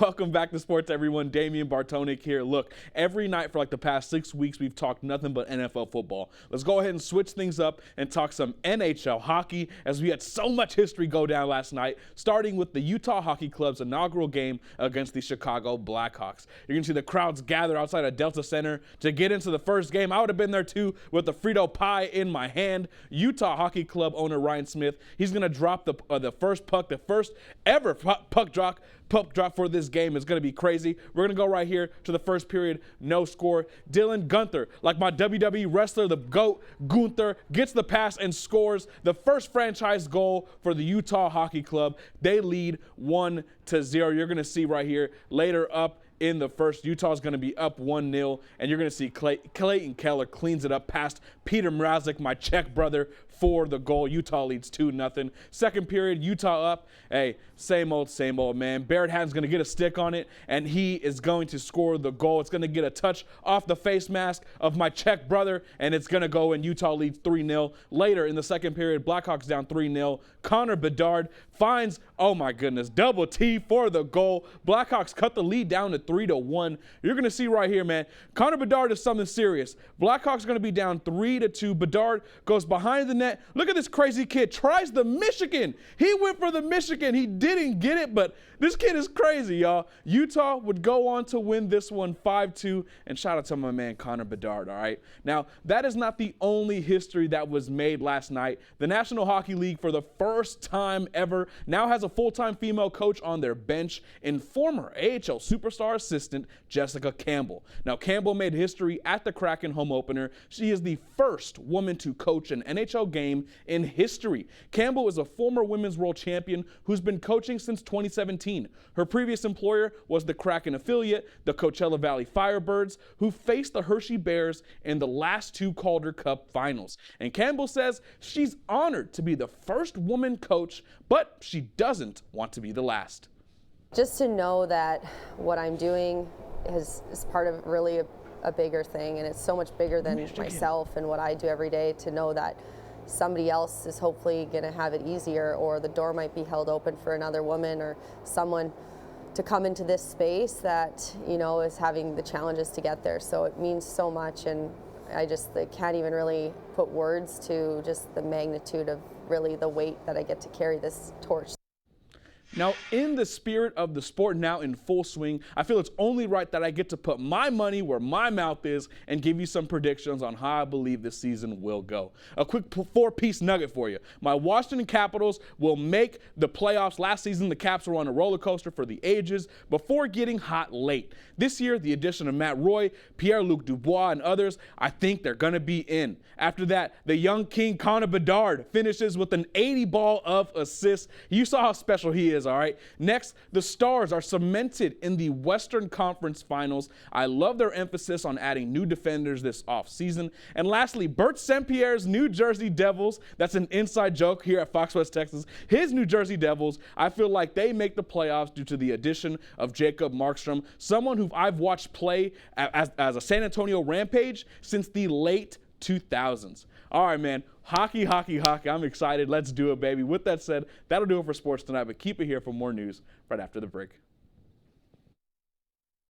Welcome back to sports, everyone. Damian Bartonic here. Look, every night for like the past 6 weeks, we've talked nothing but NFL football. Let's go ahead and switch things up and talk some NHL hockey, as we had so much history go down last night, starting with the Utah Hockey Club's inaugural game against the Chicago Blackhawks. You're going to see the crowds gather outside of Delta Center to get into the first game. I would have been there too with the Frito pie in my hand. Utah Hockey Club owner Ryan Smith, he's going to drop the first puck, the first ever puck drop for this game. Is going to be crazy. We're going to go right here to the first period. No score. Dylan Gunther, like my WWE wrestler, the GOAT, Gunther, gets the pass and scores the first franchise goal for the Utah Hockey Club. They lead 1-0. You're going to see right here later up in the first, Utah's going to be up 1-0, and you're going to see Clayton Keller cleans it up past Peter Mrazek, my Czech brother, for the goal. Utah leads 2-0. Second period, Utah up. Hey, same old, man. Barrett Hatton's going to get a stick on it, and he is going to score the goal. It's going to get a touch off the face mask of my Czech brother, and it's going to go, and Utah leads 3-0. Later in the second period, Blackhawks down 3-0. Connor Bedard finds, oh my goodness, double T for the goal. Blackhawks cut the lead down to 3-1. You're going to see right here, man, Connor Bedard is something serious. Blackhawks are going to be down 3-2. Bedard goes behind the net. Look at this crazy kid. Tries the Michigan. He went for the Michigan. He didn't get it, but this kid is crazy, y'all. Utah would go on to win this one 5-2, and shout out to my man Connor Bedard, all right? Now, that is not the only history that was made last night. The National Hockey League, for the first time ever, now has a full-time female coach on their bench in former AHL superstar assistant Jessica Campbell. Now, Campbell made history at the Kraken home opener. She is the first woman to coach an NHL game in history. Campbell is a former women's world champion who's been coaching since 2017. Her previous employer was the Kraken affiliate, the Coachella Valley Firebirds, who faced the Hershey Bears in the last two Calder Cup finals. And Campbell says she's honored to be the first woman coach, but she doesn't want to be the last. Just to know that what I'm doing is part of really a bigger thing, and it's so much bigger than myself and what I do every day, to know that somebody else is hopefully going to have it easier, or the door might be held open for another woman or someone to come into this space that, you know, is having the challenges to get there. So it means so much, and I can't even really put words to just the magnitude of really the weight that I get to carry this torch. Now, in the spirit of the sport now in full swing, I feel it's only right that I get to put my money where my mouth is and give you some predictions on how I believe this season will go. A quick four-piece nugget for you. My Washington Capitals will make the playoffs. Last season, the Caps were on a roller coaster for the ages before getting hot late. This year, the addition of Matt Roy, Pierre-Luc Dubois, and others, I think they're going to be in. After that, the young king Connor Bedard finishes with an 80 ball of assists. You saw how special he is. All right. Next, the Stars are cemented in the Western Conference Finals. I love their emphasis on adding new defenders this offseason. And lastly, Bert St-Pierre's New Jersey Devils. That's an inside joke here at Fox West Texas. His New Jersey Devils, I feel like they make the playoffs due to the addition of Jacob Markstrom, someone who I've watched play as a San Antonio Rampage since the late 2000s. All right, man. Hockey. I'm excited. Let's do it, baby. With that said, that'll do it for sports tonight, but keep it here for more news right after the break.